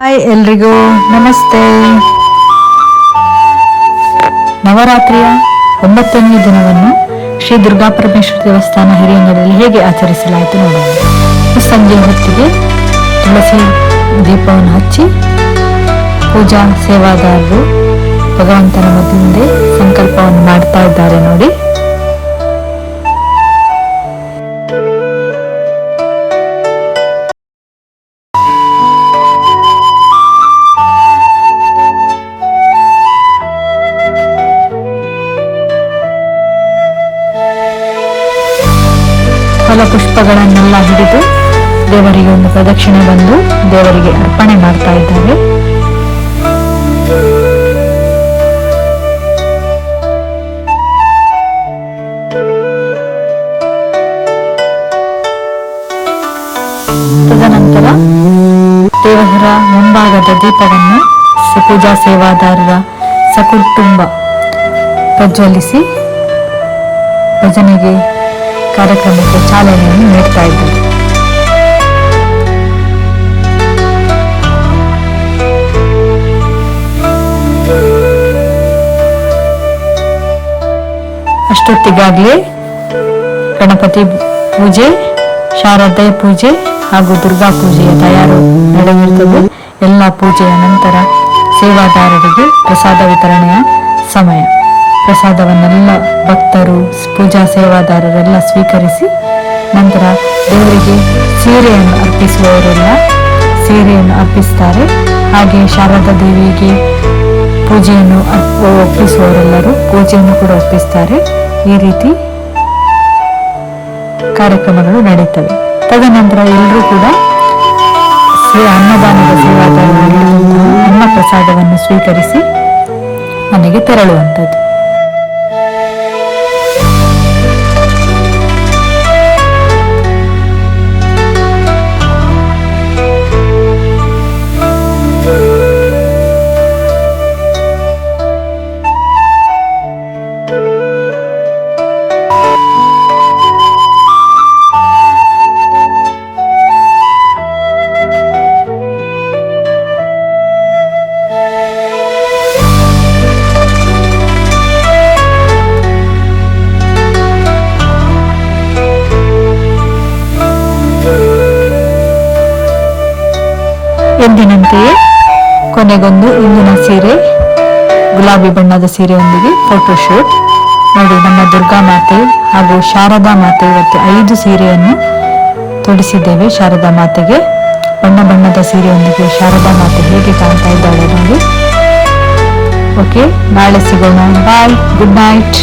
Hi ಎಲ್ರಿಗೂ ನಮಸ್ತೆ. ನವರಾತ್ರಿಯ 9ನೇ ದಿನವನ್ನು ಶ್ರೀ ದುರ್ಗಾ ಪರಮೇಶ್ವರಿ ದೇವಸ್ಥಾನ ಹಿರಿಯಂಗಡಲ್ಲಿ ಹೇಗೆ ಆಚರಿಸಲಾಯಿತು ನೋಡೋಣ. ಸಂಜೆ ಹೊತ್ತಿಗೆ ತುಳಸಿ ದೀಪವನ್ನು ಹಚ್ಚಿ ಪೂಜಾ ಸೇವಾದಾರರು ಭಗವಂತನ ಮುಂದೆ ಸಂಕಲ್ಪವನ್ನು ಮಾಡ್ತಾ ಇದ್ದಾರೆ ನೋಡಿ. ಫಲಪುಷ್ಪಗಳನ್ನೆಲ್ಲ ಹಿಡಿದು ದೇವರಿಗೆ ಒಂದು ಪ್ರದಕ್ಷಿಣೆ ಬಂದು ದೇವರಿಗೆ ಅರ್ಪಣೆ ಮಾಡ್ತಾ ಇದ್ದಾರೆ. ತದನಂತರ ದೇವರ ಮುಂಭಾಗದ ದೀಪವನ್ನು ಪೂಜಾ ಸೇವಾದಾರರ ಸಕುಟುಂಬ ಪ್ರಜ್ವಲಿಸಿ ಭಜನೆಗೆ ಕಾರ್ಯಕ್ರಮಕ್ಕೆ ಚಾಲನೆಯನ್ನು ನೀಡ್ತಾ ಇದ್ದಾರೆ. ಅಷ್ಟೊತ್ತಿಗಾಗಲೇ ಗಣಪತಿ ಪೂಜೆ, ಶಾರದೆ ಪೂಜೆ ಹಾಗೂ ದುರ್ಗಾ ಪೂಜೆಯ ತಯಾರು ನಡೆಯುತ್ತದೆ. ಎಲ್ಲ ಪೂಜೆಯ ನಂತರ ಸೇವಾದಾರರಿಗೆ ಪ್ರಸಾದ ವಿತರಣೆಯ ಸಮಯ. ಪ್ರಸಾದವನ್ನೆಲ್ಲ ಭಕ್ತರು, ಪೂಜಾ ಸೇವಾದಾರರೆಲ್ಲ ಸ್ವೀಕರಿಸಿ ನಂತರ ದೇವರಿಗೆ ಸೀರೆಯನ್ನು ಅರ್ಪಿಸುವವರೆಲ್ಲ ಸೀರೆಯನ್ನು ಅರ್ಪಿಸ್ತಾರೆ. ಹಾಗೆ ಶಾರದಾ ದೇವಿಗೆ ಪೂಜೆಯನ್ನು ಒಪ್ಪಿಸುವವರೆಲ್ಲರೂ ಪೂಜೆಯನ್ನು ಕೂಡ ಒಪ್ಪಿಸ್ತಾರೆ. ಈ ರೀತಿ ಕಾರ್ಯಕ್ರಮಗಳು ನಡೆಯುತ್ತವೆ. ತದನಂತರ ಎಲ್ಲರೂ ಕೂಡ ಅನ್ನದಾನದ ಸೇವಾದಾರರು ಅನ್ನ ಪ್ರಸಾದವನ್ನು ಸ್ವೀಕರಿಸಿ ಮನೆಗೆ ತೆರಳುವಂಥದ್ದು. ಎಂದಿನಂತೆಯೇ ಕೊನೆಗೊಂದು ಇಂದಿನ ಸೀರೆ, ಗುಲಾಬಿ ಬಣ್ಣದ ಸೀರೆಯೊಂದಿಗೆ ಫೋಟೋಶೂಟ್ ನೋಡಿ. ನಮ್ಮ ದುರ್ಗಾ ಮಾತೆ ಹಾಗೂ ಶಾರದಾ ಮಾತೆ ಇವತ್ತು 5 ಸೀರೆಯನ್ನು ತೊಡಿಸಿದ್ದೇವೆ. ಶಾರದಾ ಮಾತೆಗೆ ಬಣ್ಣ ಬಣ್ಣದ ಸೀರೆಯೊಂದಿಗೆ ಶಾರದಾ ಮಾತೆ ಹೇಗೆ ಕಾಣ್ತಾ ಇದ್ದಾಳೆ ನೋಡಿ. ಓಕೆ, ನಾಳೆ ಸಿಗೋಣ. ಬಾಯ್, ಗುಡ್ ನೈಟ್.